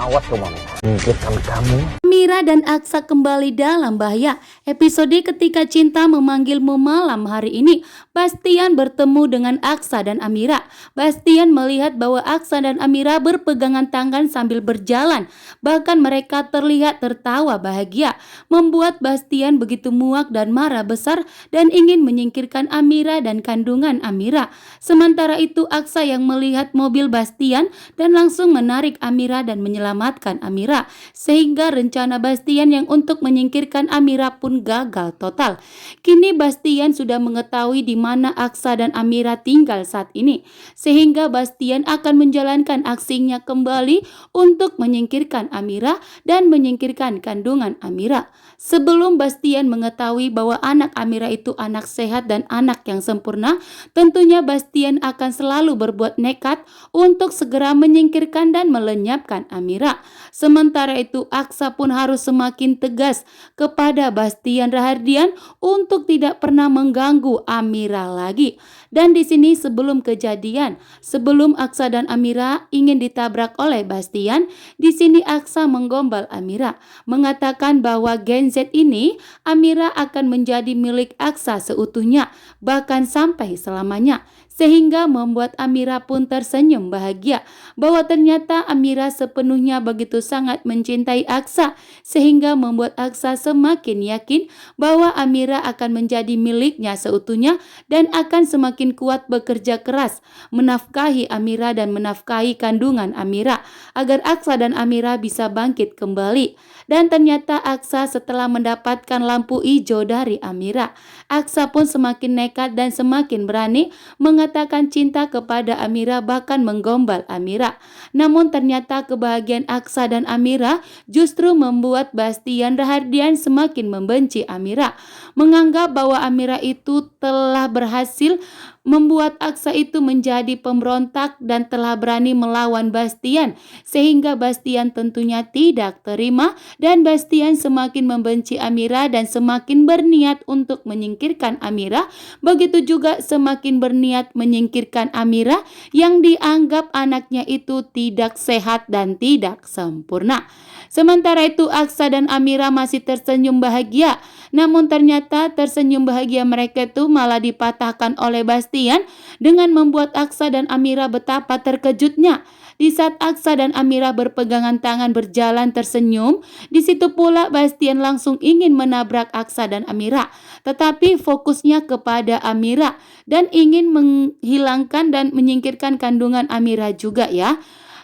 Awas kamu, menyingkirkan kamu. Amira dan Aksa kembali dalam bahaya. Episode ketika cinta memanggilmu malam hari ini, Bastian bertemu dengan Aksa dan Amira. Bastian melihat bahwa Aksa dan Amira berpegangan tangan sambil berjalan. Bahkan mereka terlihat tertawa bahagia, membuat Bastian begitu muak dan marah besar dan ingin menyingkirkan Amira dan kandungan Amira. Sementara itu Aksa yang melihat mobil Bastian dan langsung menarik Amira dan menyelamatkan Amira, sehingga rencana Bastian yang untuk menyingkirkan Amira pun gagal total. Kini Bastian sudah mengetahui di mana Aksa dan Amira tinggal saat ini, sehingga Bastian akan menjalankan aksinya kembali untuk menyingkirkan Amira dan menyingkirkan kandungan Amira. Sebelum Bastian mengetahui bahwa anak Amira itu anak sehat dan anak yang sempurna, tentunya Bastian akan selalu berbuat nekat untuk segera menyingkirkan dan melenyapkan Amira. Sementara itu Aksa pun harus semakin tegas kepada Bastian Rahardian untuk tidak pernah mengganggu Amira lagi. Dan di sini sebelum kejadian, sebelum Aksa dan Amira ingin ditabrak oleh Bastian, di sini Aksa menggombal Amira, mengatakan bahwa Gen Z ini Amira akan menjadi milik Aksa seutuhnya, bahkan sampai selamanya. Sehingga membuat Amira pun tersenyum bahagia bahwa ternyata Amira sepenuhnya begitu sangat mencintai Aksa, sehingga membuat Aksa semakin yakin bahwa Amira akan menjadi miliknya seutuhnya dan akan semakin kuat bekerja keras menafkahi Amira dan menafkahi kandungan Amira agar Aksa dan Amira bisa bangkit kembali. Dan ternyata Aksa setelah mendapatkan lampu hijau dari Amira, Aksa pun semakin nekat dan semakin berani mengatakan cinta kepada Amira, bahkan menggombal Amira. Namun ternyata kebahagiaan Aksa dan Amira justru membuat Bastian Rahardian semakin membenci Amira, menganggap bahwa Amira itu telah berhasil membuat Aksa itu menjadi pemberontak dan telah berani melawan Bastian, sehingga Bastian tentunya tidak terima dan Bastian semakin membenci Amira dan semakin berniat untuk menyingkirkan Amira. Begitu juga semakin berniat menyingkirkan Amira yang dianggap anaknya itu tidak sehat dan tidak sempurna. Sementara itu Aksa dan Amira masih tersenyum bahagia, namun ternyata tersenyum bahagia mereka itu malah dipatahkan oleh Bastian dengan membuat Aksa dan Amira betapa terkejutnya. Di saat Aksa dan Amira berpegangan tangan berjalan tersenyum, di situ pula Bastian langsung ingin menabrak Aksa dan Amira, tetapi fokusnya kepada Amira dan ingin menghilangkan dan menyingkirkan kandungan Amira juga ya.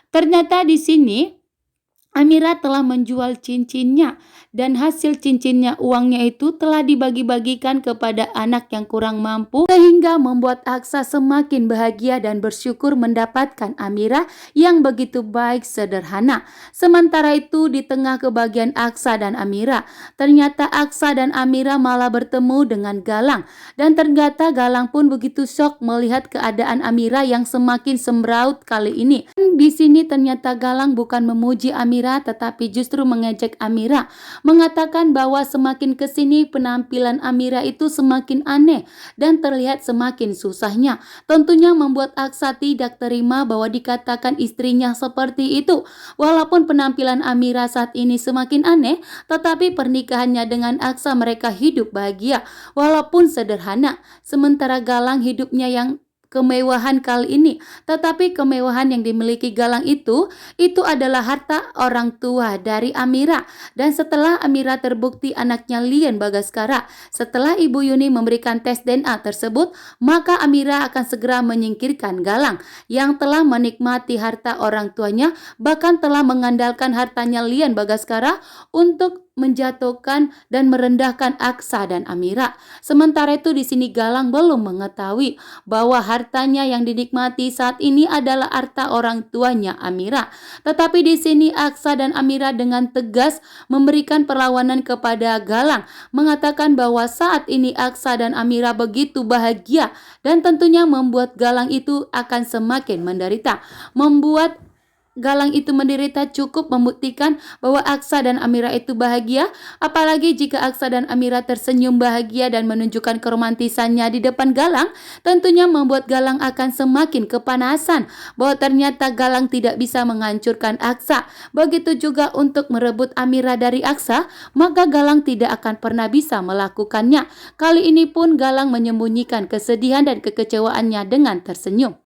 Ternyata di sini Amira telah menjual cincinnya dan hasil cincinnya, uangnya itu telah dibagi-bagikan kepada anak yang kurang mampu, sehingga membuat Aksa semakin bahagia dan bersyukur mendapatkan Amira yang begitu baik sederhana. Sementara itu di tengah kebahagiaan Aksa dan Amira, ternyata Aksa dan Amira malah bertemu dengan Galang, dan ternyata Galang pun begitu shock melihat keadaan Amira yang semakin semraut kali ini. Di sini ternyata Galang bukan memuji Amira tetapi justru mengejek Amira, mengatakan bahwa semakin kesini penampilan Amira itu semakin aneh dan terlihat semakin susahnya. Tentunya membuat Aksa tidak terima bahwa dikatakan istrinya seperti itu. Walaupun penampilan Amira saat ini semakin aneh, tetapi pernikahannya dengan Aksa mereka hidup bahagia walaupun sederhana. Sementara Galang hidupnya yang kemewahan kali ini, tetapi kemewahan yang dimiliki Galang itu adalah harta orang tua dari Amira. Dan setelah Amira terbukti anaknya Lian Bagaskara, setelah Ibu Yuni memberikan tes DNA tersebut, maka Amira akan segera menyingkirkan Galang yang telah menikmati harta orang tuanya, bahkan telah mengandalkan hartanya Lian Bagaskara untuk menjatuhkan dan merendahkan Aksa dan Amira. Sementara itu di sini Galang belum mengetahui bahwa hartanya yang dinikmati saat ini adalah harta orang tuanya Amira. Tetapi di sini Aksa dan Amira dengan tegas memberikan perlawanan kepada Galang, mengatakan bahwa saat ini Aksa dan Amira begitu bahagia dan tentunya membuat Galang itu akan semakin menderita, membuat Galang itu menderita cukup membuktikan bahwa Aksa dan Amira itu bahagia, apalagi jika Aksa dan Amira tersenyum bahagia dan menunjukkan keromantisannya di depan Galang, tentunya membuat Galang akan semakin kepanasan bahwa ternyata Galang tidak bisa menghancurkan Aksa. Begitu juga untuk merebut Amira dari Aksa, maka Galang tidak akan pernah bisa melakukannya. Kali ini pun Galang menyembunyikan kesedihan dan kekecewaannya dengan tersenyum.